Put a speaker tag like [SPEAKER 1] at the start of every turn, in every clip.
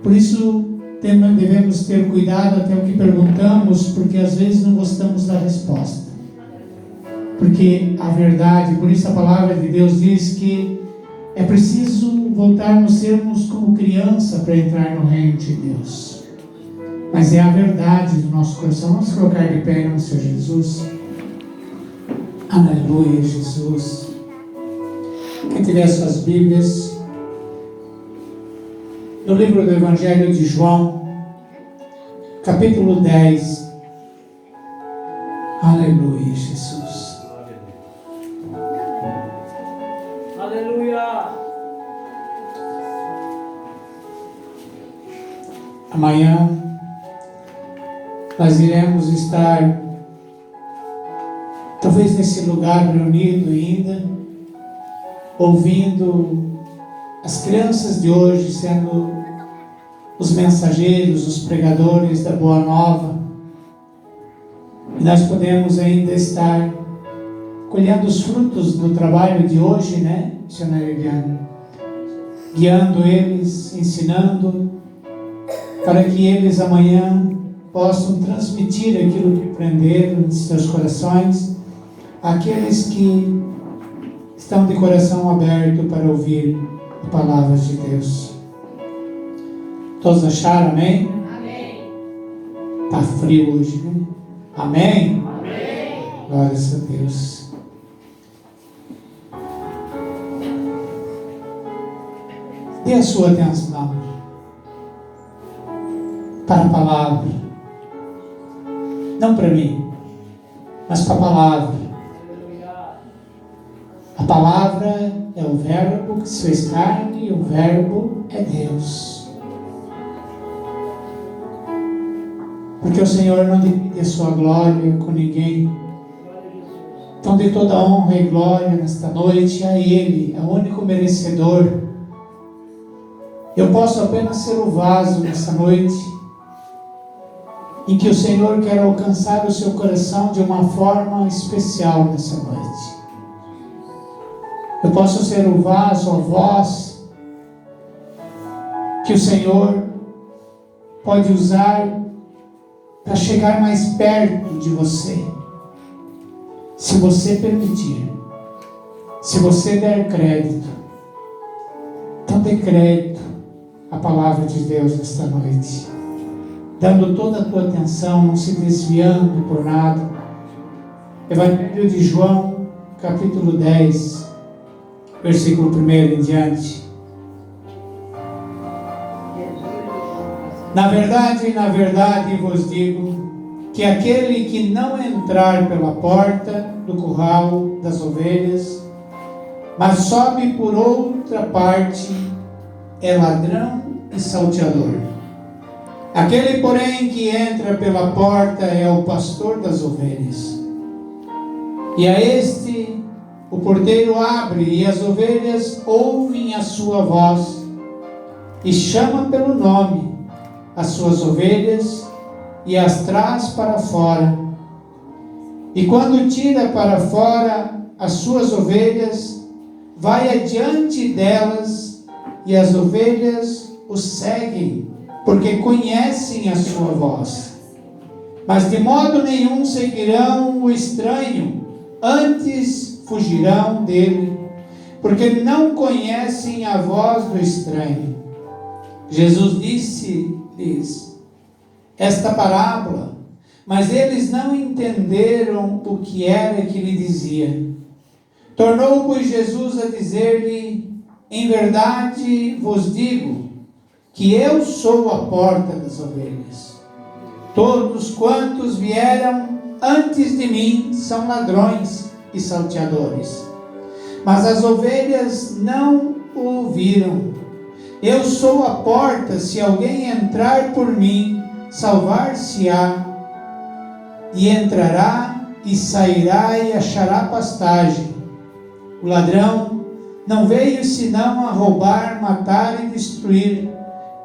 [SPEAKER 1] Por isso devemos ter cuidado até o que perguntamos, porque às vezes não gostamos da resposta. Porque a verdade, por isso a palavra de Deus diz que é preciso voltarmos a sermos como criança para entrar no reino de Deus. Mas é a verdade do nosso coração. Vamos colocar de pé no Senhor Jesus. Aleluia, Jesus. Quem tiver suas Bíblias, no livro do Evangelho de João, capítulo 10. Aleluia, Jesus.
[SPEAKER 2] Aleluia.
[SPEAKER 1] Amanhã nós iremos estar talvez nesse lugar reunido ainda, ouvindo as crianças de hoje sendo os mensageiros, os pregadores da Boa Nova. E nós podemos ainda estar colhendo os frutos do trabalho de hoje, né, missionária Viviane? Guiando eles, ensinando, para que eles amanhã possam transmitir aquilo que aprenderam em seus corações, àqueles que estão de coração aberto para ouvir a palavra de Deus. Todos acharam, amém?
[SPEAKER 2] Amém.
[SPEAKER 1] Está frio hoje, né? Amém?
[SPEAKER 2] Amém.
[SPEAKER 1] Glórias a Deus. Dê a sua atenção para a palavra. Não para mim, mas para a palavra. A palavra é o verbo que se fez carne e o verbo é Deus. Porque o Senhor não divide a sua glória com ninguém. Então dê toda a honra e glória nesta noite a Ele, é o único merecedor. Eu posso apenas ser o vaso nessa noite, em que o Senhor quer alcançar o seu coração de uma forma especial nessa noite. Eu posso ser o vaso, a voz, que o Senhor pode usar para chegar mais perto de você, se você permitir, se você der crédito. Então dê crédito à palavra de Deus nesta noite, dando toda a tua atenção, não se desviando por nada. Evangelho de João, capítulo 10, versículo 1 em diante. Na verdade vos digo, que aquele que não entrar pela porta do curral das ovelhas, mas sobe por outra parte, é ladrão e salteador. Aquele, porém, que entra pela porta é o pastor das ovelhas. E a este o porteiro abre, e as ovelhas ouvem a sua voz, e chama pelo nome as suas ovelhas, e as traz para fora. E quando tira para fora as suas ovelhas, vai adiante delas, e as ovelhas o seguem, porque conhecem a sua voz. Mas de modo nenhum seguirão o estranho, antes fugirão dele, porque não conhecem a voz do estranho. Jesus disse-lhes esta parábola, mas eles não entenderam o que era que lhe dizia. Tornou, pois, Jesus a dizer-lhe: em verdade vos digo, que eu sou a porta das ovelhas. Todos quantos vieram antes de mim são ladrões e salteadores, mas as ovelhas não o ouviram. Eu sou a porta, se alguém entrar por mim, salvar-se-á, e entrará e sairá e achará pastagem. O ladrão não veio senão a roubar, matar e destruir.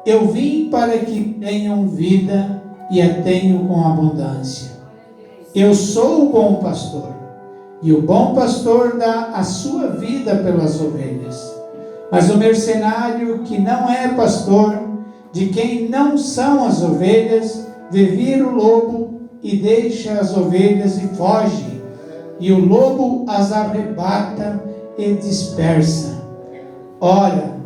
[SPEAKER 1] Eu vim para que tenham vida e a tenham com abundância. Eu sou o bom pastor, e o bom pastor dá a sua vida pelas ovelhas. Mas o mercenário que não é pastor, de quem não são as ovelhas, vê vir o lobo e deixa as ovelhas e foge, e o lobo as arrebata e dispersa. Ora,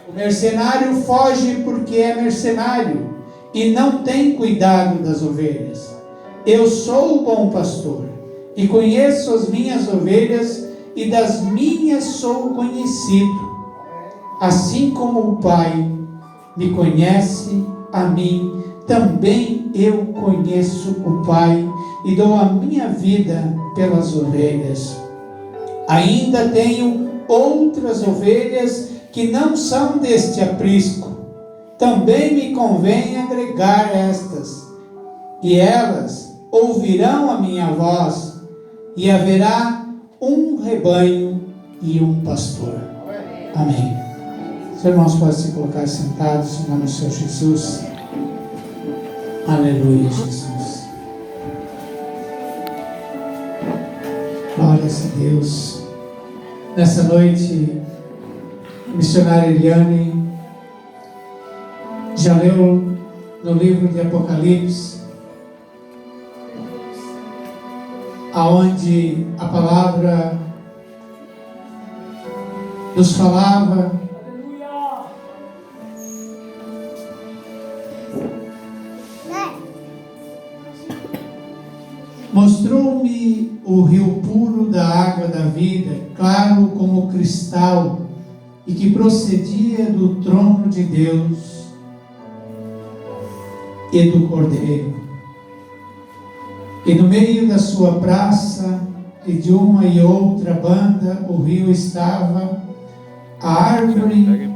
[SPEAKER 1] o mercenário foge porque é mercenário e não tem cuidado das ovelhas. Eu sou o bom pastor e conheço as minhas ovelhas e das minhas sou conhecido. Assim como o Pai me conhece a mim, também eu conheço o Pai e dou a minha vida pelas ovelhas. Ainda tenho outras ovelhas que não são deste aprisco. Também me convém agregar estas, e elas ouvirão a minha voz, e haverá um rebanho e um pastor. Amém. Os irmãos podem se colocar sentados em nome do Senhor Jesus. Aleluia, Jesus. Glórias a Deus. Nessa noite, a missionária Eliane já leu no livro de Apocalipse, aonde a palavra nos falava mostrou-me o rio puro da água da vida, claro como cristal, e que procedia do trono de Deus e do Cordeiro. E no meio da sua praça e de uma e outra banda o rio estava a árvore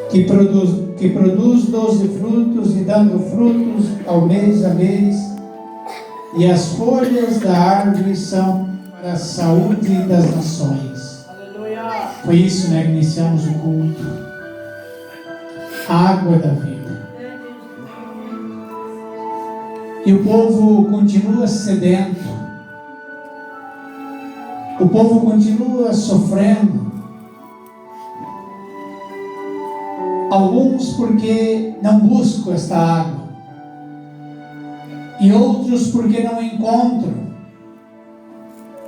[SPEAKER 1] que produz 12 frutos, e dando frutos ao mês a mês, e as folhas da árvore são para a saúde das nações. Aleluia. Foi isso, né, que iniciamos o culto. A água da vida. E o povo continua sedento. O povo continua sofrendo. Alguns porque não buscam esta água. E outros porque não encontram.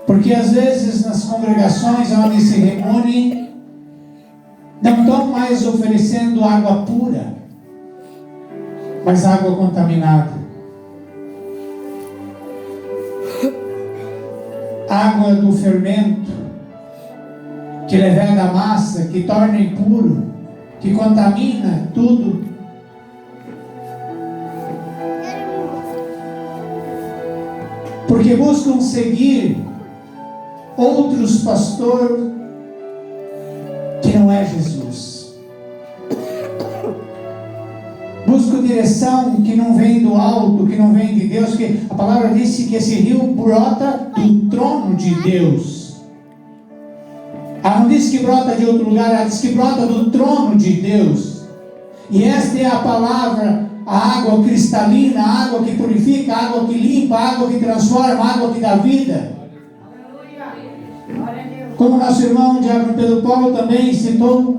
[SPEAKER 1] Porque às vezes nas congregações onde se reúnem, não estão mais oferecendo água pura, mas água contaminada. Água do fermento, que leveda a massa, que torna impuro, que contamina tudo. Porque buscam seguir outros pastores que não é Jesus. Buscam direção que não vem do alto, que não vem de Deus, que a palavra disse que esse rio brota do trono de Deus. Ela não disse que brota de outro lugar, ela disse que brota do trono de Deus. E esta é a palavra, a água cristalina, a água que purifica, a água que limpa, a água que transforma, a água que dá vida. Como nosso irmão Diácono Pedro Paulo também citou,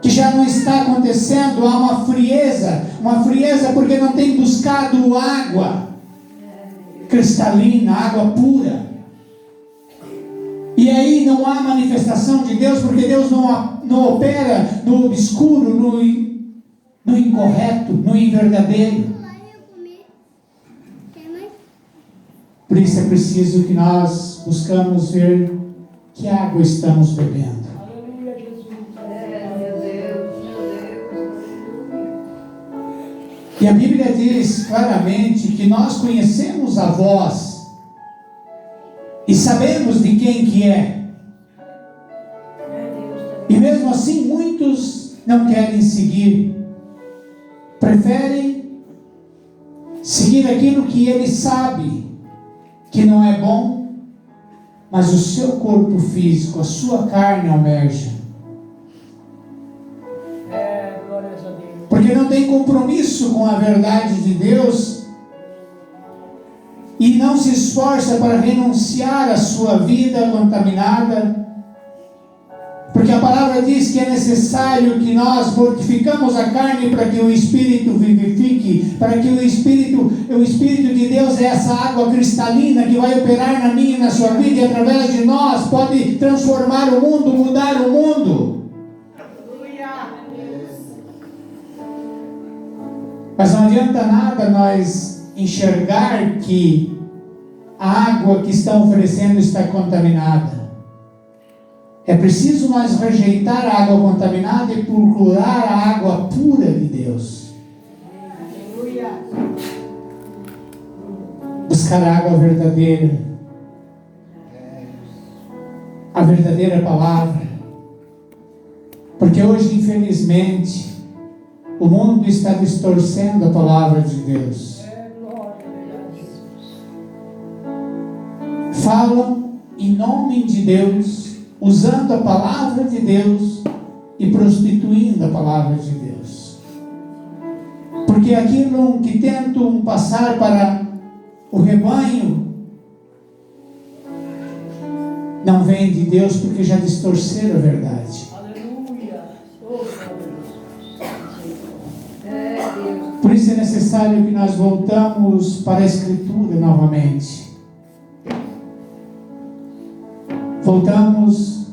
[SPEAKER 1] que já não está acontecendo, há uma frieza porque não tem buscado água cristalina, água pura. E aí não há manifestação de Deus, porque Deus não opera no obscuro, no incorreto, no inverdadeiro. Por isso é preciso que nós buscamos ver que água estamos bebendo. E a Bíblia diz claramente que nós conhecemos a voz e sabemos de quem que é. E mesmo assim muitos não querem seguir. Preferem seguir aquilo que ele sabe que não é bom, mas o seu corpo físico, a sua carne almeja. Porque não tem compromisso com a verdade de Deus e não se esforça para renunciar à sua vida contaminada, porque a palavra diz que é necessário que nós mortificamos a carne para que o Espírito vivifique, para que o Espírito de Deus é essa água cristalina que vai operar na minha e na sua vida e através de nós pode transformar o mundo, mudar o mundo. Mas não adianta nada nós enxergar que a água que estão oferecendo está contaminada. É preciso nós rejeitar a água contaminada e procurar a água pura de Deus. Buscar a água verdadeira. A verdadeira palavra. Porque hoje, infelizmente, o mundo está distorcendo a palavra de Deus. Falam em nome de Deus, usando a palavra de Deus e prostituindo a palavra de Deus. Porque aquilo que tentam passar para o rebanho não vem de Deus, porque já distorceram a verdade. Por isso é necessário que nós voltamos para a Escritura novamente. Voltamos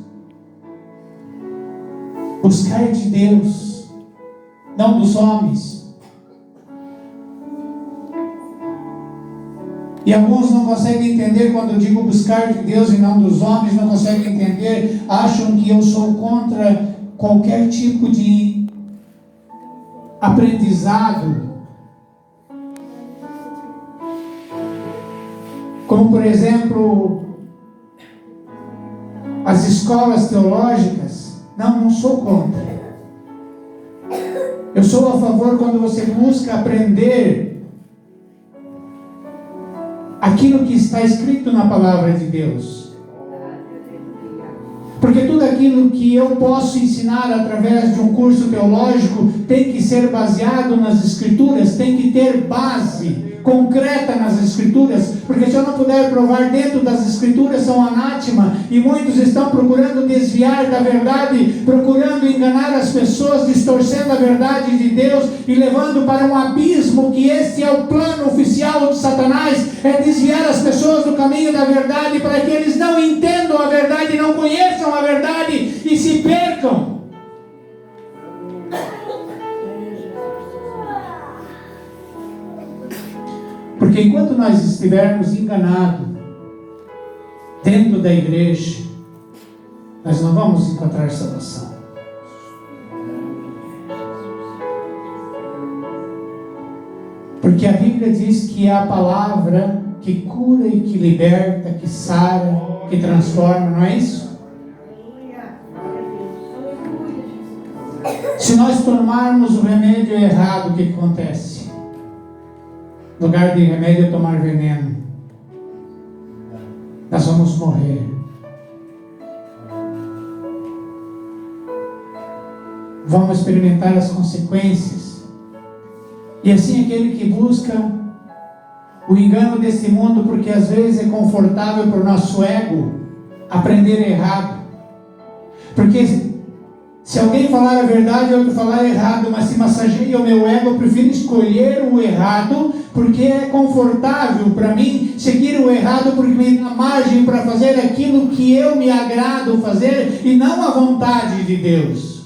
[SPEAKER 1] a buscar de Deus, não dos homens. E alguns não conseguem entender quando eu digo buscar de Deus e não dos homens, não conseguem entender, acham que eu sou contra qualquer tipo de aprendizado, como por exemplo as escolas teológicas. Não sou contra. Eu sou a favor quando você busca aprender aquilo que está escrito na palavra de Deus. Porque tudo aquilo que eu posso ensinar através de um curso teológico tem que ser baseado nas Escrituras, tem que ter base concreta nas Escrituras, porque se eu não puder provar dentro das Escrituras, são anátema, e muitos estão procurando desviar da verdade, procurando enganar as pessoas, distorcendo a verdade de Deus e levando para um abismo, que esse é o plano oficial de Satanás, é desviar as pessoas do caminho da verdade, para que eles não entendam a verdade, não conheçam a verdade e se percam. Porque enquanto nós estivermos enganados dentro da igreja, nós não vamos encontrar salvação. Porque a Bíblia diz que é a palavra que cura e que liberta, que sara, que transforma, não é isso? Se nós tomarmos o remédio errado, o que acontece? No lugar de remédio, tomar veneno, nós vamos morrer. Vamos experimentar as consequências. E assim aquele que busca o engano desse mundo, porque às vezes é confortável para o nosso ego aprender errado. Porque se alguém falar a verdade, eu vou falar errado, mas se massageia o meu ego, eu prefiro escolher o errado, porque é confortável para mim seguir o errado, porque me dá margem para fazer aquilo que eu me agrado fazer e não a vontade de Deus.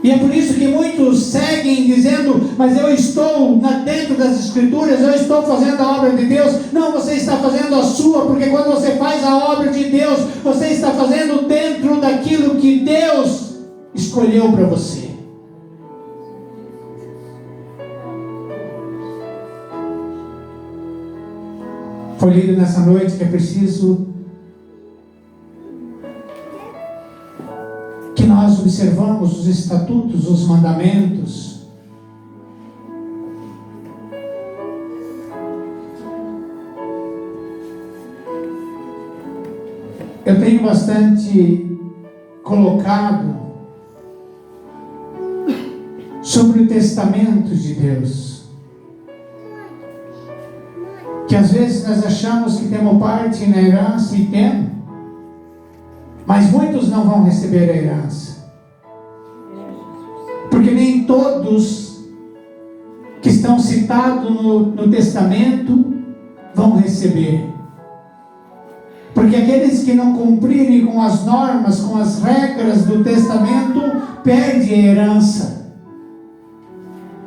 [SPEAKER 1] E é por isso que muitos seguem dizendo, mas eu estou dentro das Escrituras, eu estou fazendo a obra de Deus. Não, você está fazendo a sua, porque quando você faz a obra de Deus, você está fazendo dentro daquilo que Deus escolheu para você. Foi lido nessa noite que é preciso que nós observamos os estatutos, os mandamentos. Eu tenho bastante colocado sobre o testamento de Deus. Que às vezes nós achamos que temos parte na herança e temos. Mas muitos não vão receber a herança. Porque nem todos que estão citados no Testamento vão receber. Porque aqueles que não cumprirem com as normas, com as regras do Testamento, perdem a herança.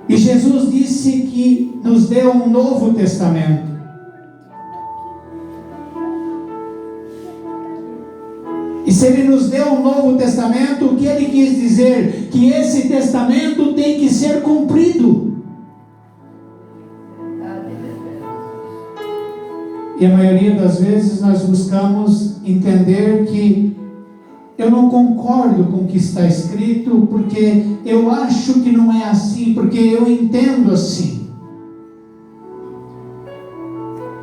[SPEAKER 1] E Jesus disse que nos deu um novo testamento. E se Ele nos deu um novo testamento, o que Ele quis dizer? Que esse testamento tem que ser cumprido. E a maioria das vezes nós buscamos entender que eu não concordo com o que está escrito, porque eu acho que não é assim, porque eu entendo assim.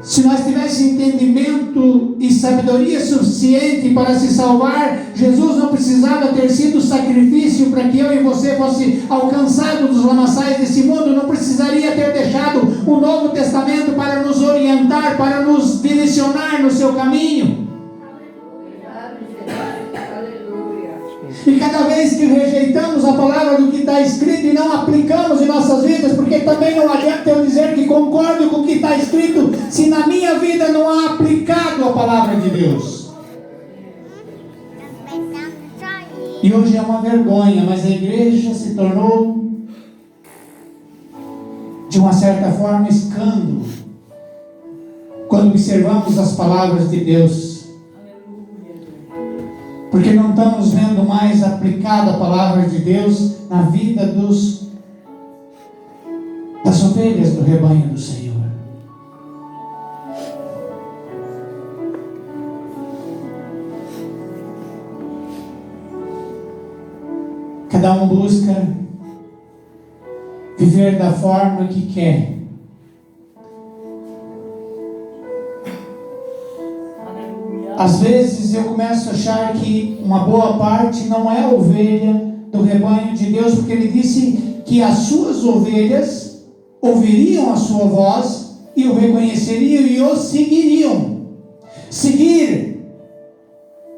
[SPEAKER 1] Se nós tivéssemos entendimento e sabedoria suficiente para se salvar, Jesus não precisava ter sido sacrifício para que eu e você fosse alcançados dos lamaçais desse mundo. Não precisaria ter deixado o Novo Testamento para nos orientar, para nos direcionar no seu caminho. E cada vez que rejeitamos a palavra do que está escrito e não aplicamos em nossas vidas, porque também não adianta eu dizer que concordo com o que está escrito, se na minha vida não há aplicado a palavra de Deus. E hoje é uma vergonha, mas a igreja se tornou, de uma certa forma, escândalo, quando observamos as palavras de Deus. Porque não estamos vendo mais aplicada a palavra de Deus na vida das ovelhas do rebanho do Senhor. Cada um busca viver da forma que quer. Às vezes eu começo a achar que uma boa parte não é ovelha do rebanho de Deus, porque Ele disse que as suas ovelhas ouviriam a sua voz e o reconheceriam e o seguiriam. Seguir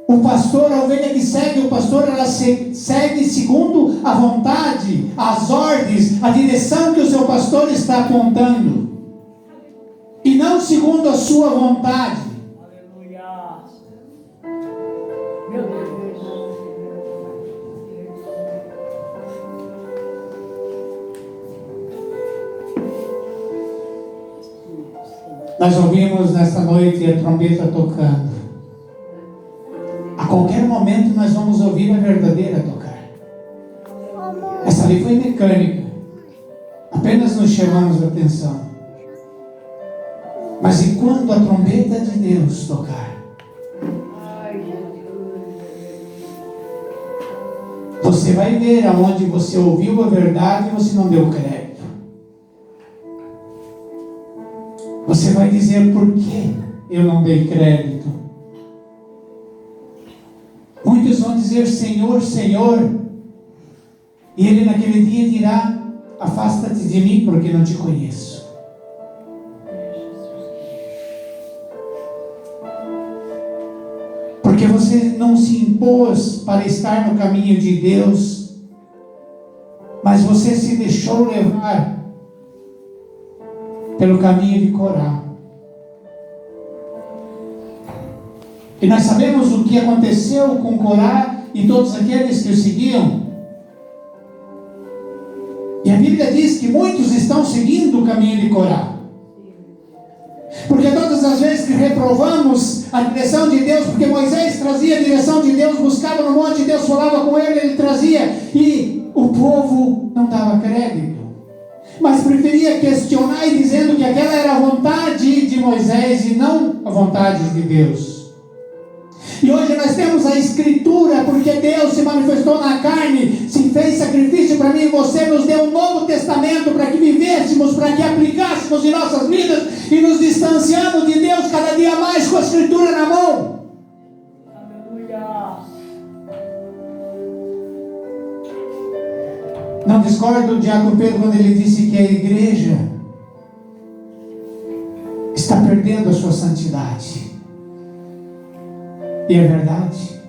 [SPEAKER 1] o pastor, a ovelha que segue o pastor, ela segue segundo a vontade, as ordens, a direção que o seu pastor está apontando, e não segundo a sua vontade. Nós ouvimos nesta noite a trombeta tocando. A qualquer momento nós vamos ouvir a verdadeira tocar. Essa ali foi mecânica. Apenas nos chamamos a atenção. Mas e quando a trombeta de Deus tocar? Você vai ver aonde você ouviu a verdade e você não deu crédito. Você vai dizer: por que eu não dei crédito? Muitos vão dizer: Senhor, Senhor. E Ele naquele dia dirá: afasta-te de mim, porque não te conheço. Porque você não se impôs para estar no caminho de Deus, mas você se deixou levar pelo caminho de Corá. E nós sabemos o que aconteceu com Corá e todos aqueles que o seguiam. E a Bíblia diz que muitos estão seguindo o caminho de Corá. Porque todas as vezes que reprovamos a direção de Deus, porque Moisés trazia a direção de Deus, buscava no monte, Deus falava com ele, ele trazia, e o povo não dava crédito, mas preferia questionar e dizendo que aquela era a vontade de Moisés e não a vontade de Deus. E hoje nós temos a Escritura, porque Deus se manifestou na carne, se fez sacrifício para mim e você, nos deu um novo testamento para que vivêssemos, para que aplicássemos em nossas vidas e nos distanciamos de Deus cada dia mais com a Escritura na mão. Aleluia. Não discordo do diácono Pedro quando ele disse que a igreja está perdendo a sua santidade. E é verdade.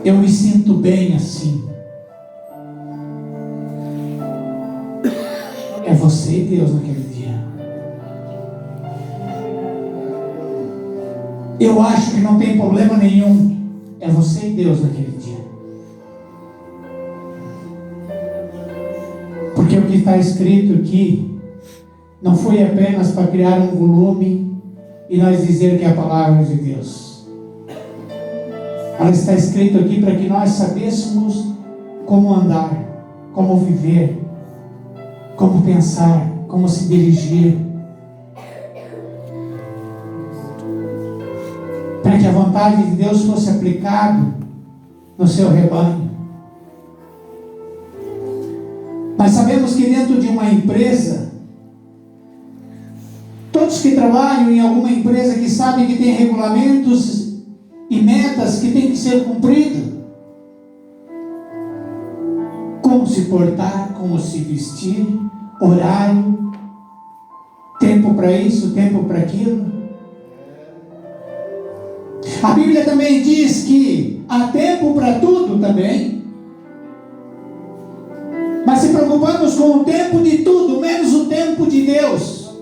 [SPEAKER 1] Eu me sinto bem assim. É você e Deus naquele dia. Eu acho que não tem problema nenhum. É você e Deus naquele dia. Porque o que está escrito aqui não foi apenas para criar um volume e nós dizer que é a palavra de Deus. Ela está escrito aqui para que nós sabêssemos como andar, como viver, como pensar, como se dirigir. Para que a vontade de Deus fosse aplicada no seu rebanho. Nós sabemos que dentro de uma empresa, todos que trabalham em alguma empresa que sabem que tem regulamentos e metas que têm que ser cumpridos. Como se portar, como se vestir, horário, tempo para isso, tempo para aquilo. A Bíblia também diz que há tempo para tudo também. Mas se preocupamos com o tempo de tudo, menos o tempo de Deus.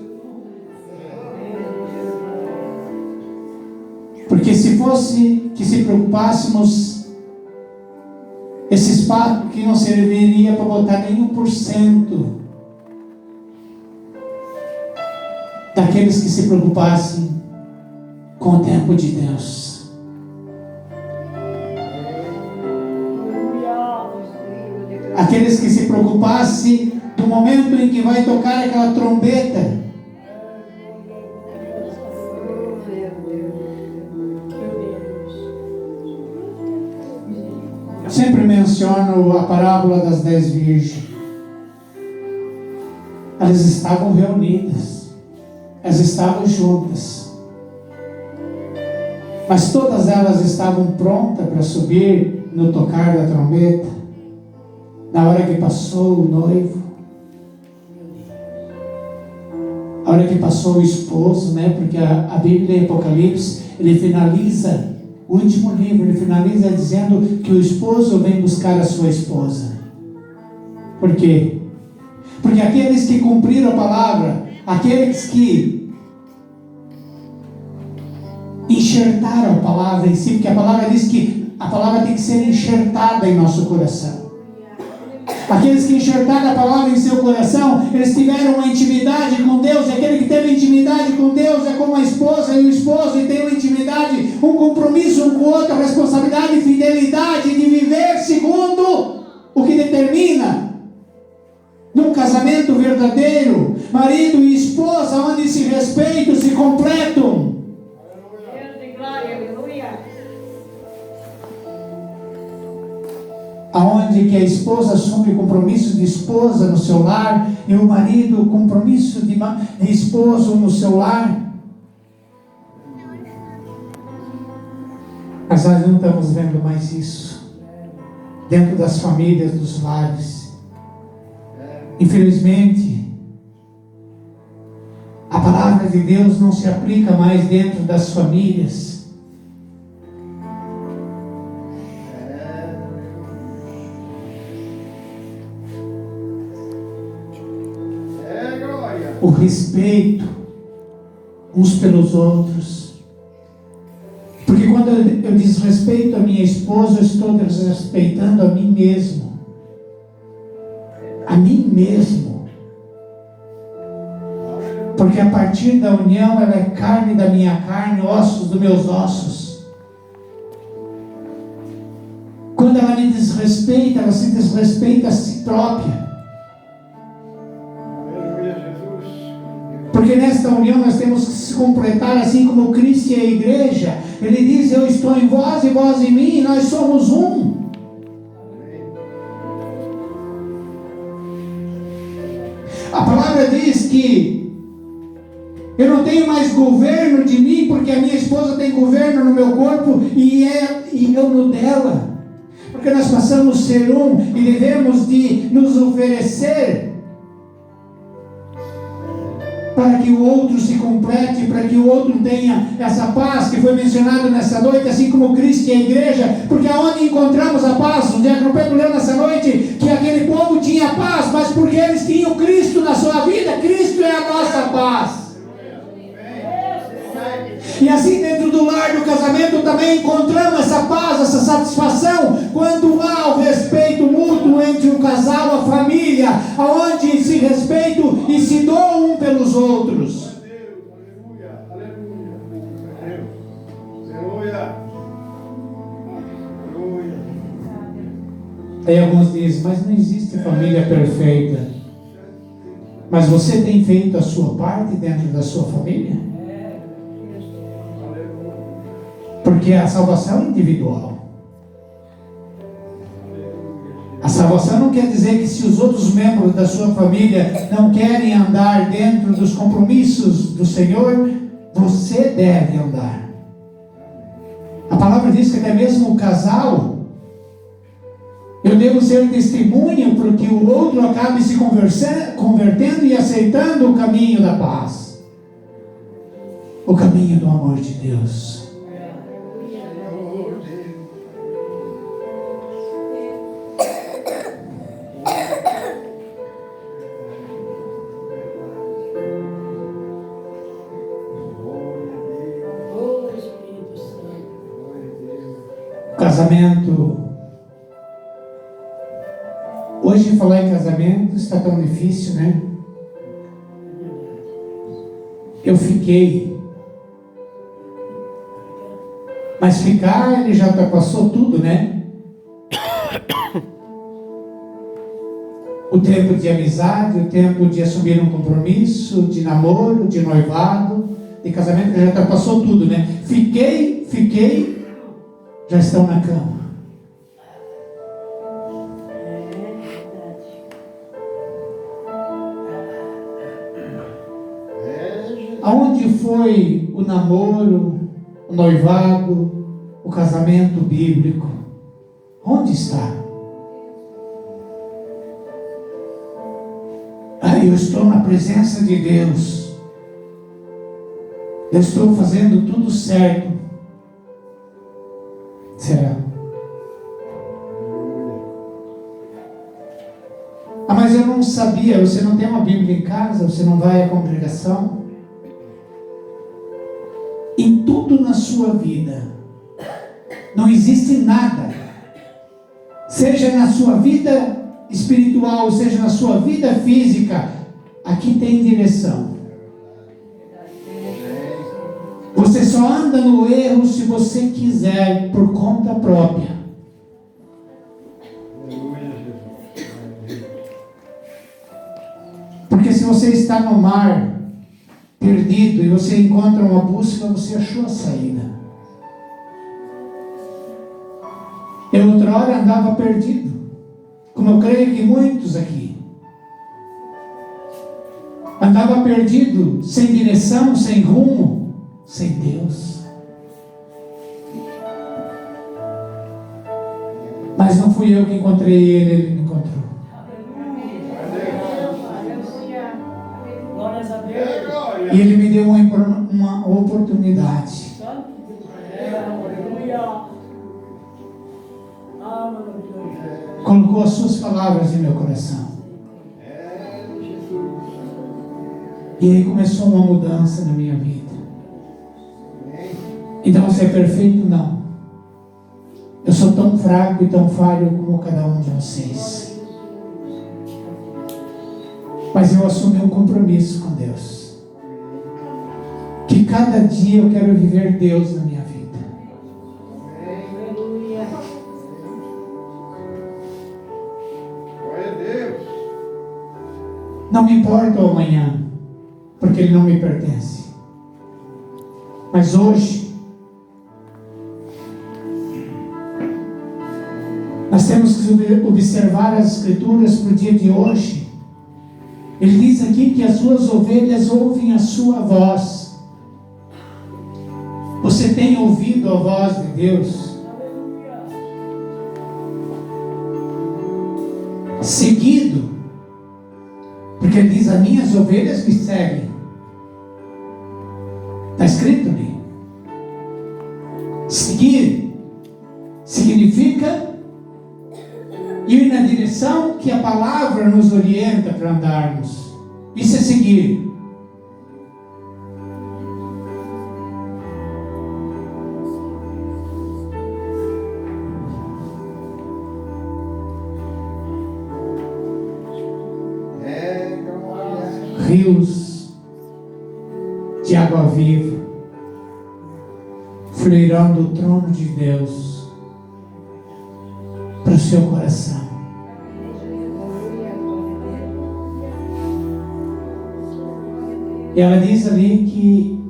[SPEAKER 1] Porque se fosse que se preocupássemos, esse espaço que não serviria para botar nem 1% daqueles que se preocupassem com o tempo de Deus. Aqueles que se preocupassem do momento em que vai tocar aquela trombeta. Eu sempre menciono a parábola das 10 virgens. Elas estavam reunidas, elas estavam juntas, mas todas elas estavam prontas para subir no tocar da trombeta. Na hora que passou o noivo, a hora que passou o esposo, né? Porque a Bíblia em Apocalipse, ele finaliza, o último livro, ele finaliza dizendo que o esposo vem buscar a sua esposa. Por quê? Porque aqueles que cumpriram a palavra, aqueles que enxertaram a palavra em si, porque a palavra diz que a palavra tem que ser enxertada em nosso coração. Aqueles que enxertaram a palavra em seu coração, eles tiveram uma intimidade com Deus, e aquele que teve intimidade com Deus é como a esposa e o esposo, e tem uma intimidade, um compromisso um com o outro, responsabilidade e fidelidade de viver segundo o que determina num casamento verdadeiro, marido e esposa, onde se respeitam, se completam. Aonde que a esposa assume o compromisso de esposa no seu lar e o marido o compromisso de esposo no seu lar. Mas nós não estamos vendo mais isso dentro das famílias, dos lares. Infelizmente, a palavra de Deus não se aplica mais dentro das famílias. O respeito uns pelos outros. Porque quando eu desrespeito a minha esposa, eu estou desrespeitando a mim mesmo. A mim mesmo. Porque a partir da união, ela é carne da minha carne, ossos dos meus ossos. Quando ela me desrespeita, ela se desrespeita a si própria. Porque nesta união nós temos que se completar, assim como Cristo e a igreja. Ele diz: eu estou em vós e vós em mim, e nós somos um. A palavra diz que eu não tenho mais governo de mim, porque a minha esposa tem governo no meu corpo e eu no dela. Porque nós passamos a ser um e devemos de nos oferecer para que o outro se complete, para que o outro tenha essa paz que foi mencionado nessa noite, assim como Cristo e a igreja, porque aonde encontramos a paz? O diácono Pedro leu nessa noite que aquele povo tinha paz, mas porque eles tinham Cristo na sua vida. Cristo é a nossa paz. E assim dentro do lar, do casamento, também encontramos essa paz, essa satisfação, quando há o respeito mútuo entre o casal, a família, aonde se respeitam e se doam um pelos outros. Aí alguns dizem, mas não existe família perfeita. Mas você tem feito a sua parte dentro da sua família? Porque a salvação é individual. A salvação não quer dizer que se os outros membros da sua família não querem andar dentro dos compromissos do Senhor, você deve andar. A palavra diz que até mesmo o casal, eu devo ser testemunha para que o outro acabe se convertendo e aceitando o caminho da paz, o caminho do amor de Deus. Casamento. Hoje falar em casamento está tão difícil, né? Eu fiquei. Mas ficar, ele já passou tudo, né? O tempo de amizade, o tempo de assumir um compromisso, de namoro, de noivado, de casamento, ele já passou tudo, né? Fiquei, já estão na cama. Aonde foi o namoro, o noivado, o casamento bíblico? Onde está? Eu estou na presença de Deus. Eu estou fazendo tudo certo. Será? Mas eu não sabia. Você não tem uma Bíblia em casa? Você não vai à congregação? Em tudo na sua vida, não existe nada, seja na sua vida espiritual, seja na sua vida física, aqui tem direção. Você só anda no erro se você quiser, por conta própria. Porque se você está no mar perdido e você encontra uma bússola, você achou a saída. Eu outrora andava perdido, como eu creio que muitos aqui. Andava perdido, sem direção, sem rumo, sem Deus. Mas não fui eu que encontrei ele, ele me encontrou. E ele me deu uma oportunidade. Colocou as suas palavras em meu coração. E aí começou uma mudança na minha vida. Então você é perfeito? Não. Eu sou tão fraco e tão falho como cada um de vocês. Mas eu assumi um compromisso com Deus. Que cada dia eu quero viver Deus na minha vida. Não me importa o amanhã, porque ele não me pertence. Mas hoje, nós temos que observar as Escrituras para o dia de hoje. Ele diz aqui que as suas ovelhas ouvem a sua voz. Você tem ouvido a voz de Deus? Seguido, porque ele diz: as minhas ovelhas me seguem, Está escrito ali. Seguir significa ir na direção que a palavra nos orienta para andarmos. Isso é seguir. Rios de água viva fluirão do trono de Deus para o seu coração. E ela diz ali que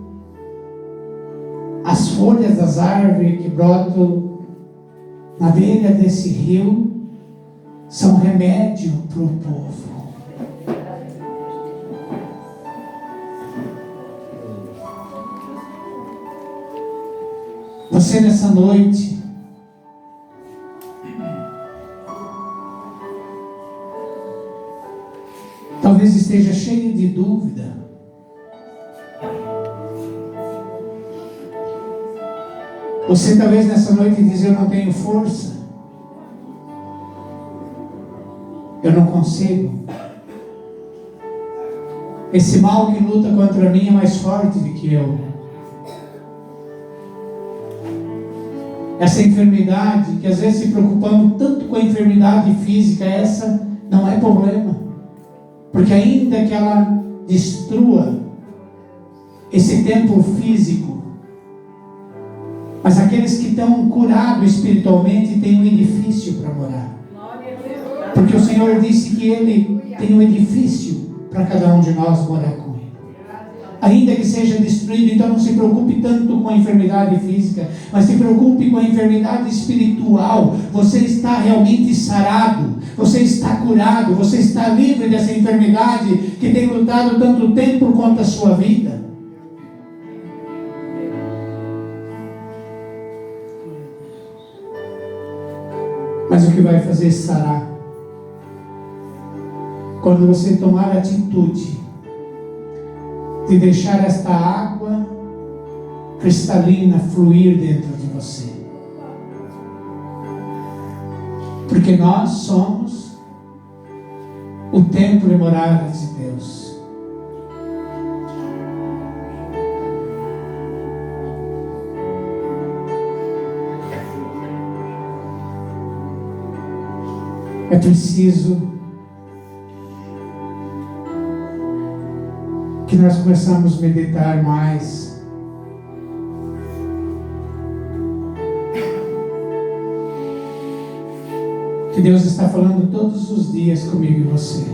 [SPEAKER 1] as folhas das árvores que brotam na beira desse rio são remédio para o povo. Você nessa noite talvez esteja cheio de dúvida. Você talvez nessa noite diz: eu não tenho força, eu não consigo. Esse mal que luta contra mim é mais forte do que eu. Essa enfermidade, que às vezes se preocupamos tanto com a enfermidade física, essa não é problema. Porque ainda que ela destrua esse templo físico, mas aqueles que estão curados espiritualmente têm um edifício para morar. Porque o Senhor disse que Ele tem um edifício para cada um de nós morar com Ele. Ainda que seja destruído, então não se preocupe tanto com a enfermidade física, mas se preocupe com a enfermidade espiritual. Você está realmente sarado, você está curado, você está livre dessa enfermidade que tem lutado tanto tempo contra a sua vida. Mas o que vai fazer sarar? Quando você tomar a atitude de deixar esta água cristalina fluir dentro de você. Porque nós somos o templo e morada de Deus. É preciso que nós começamos a meditar mais. Que Deus está falando todos os dias comigo e você.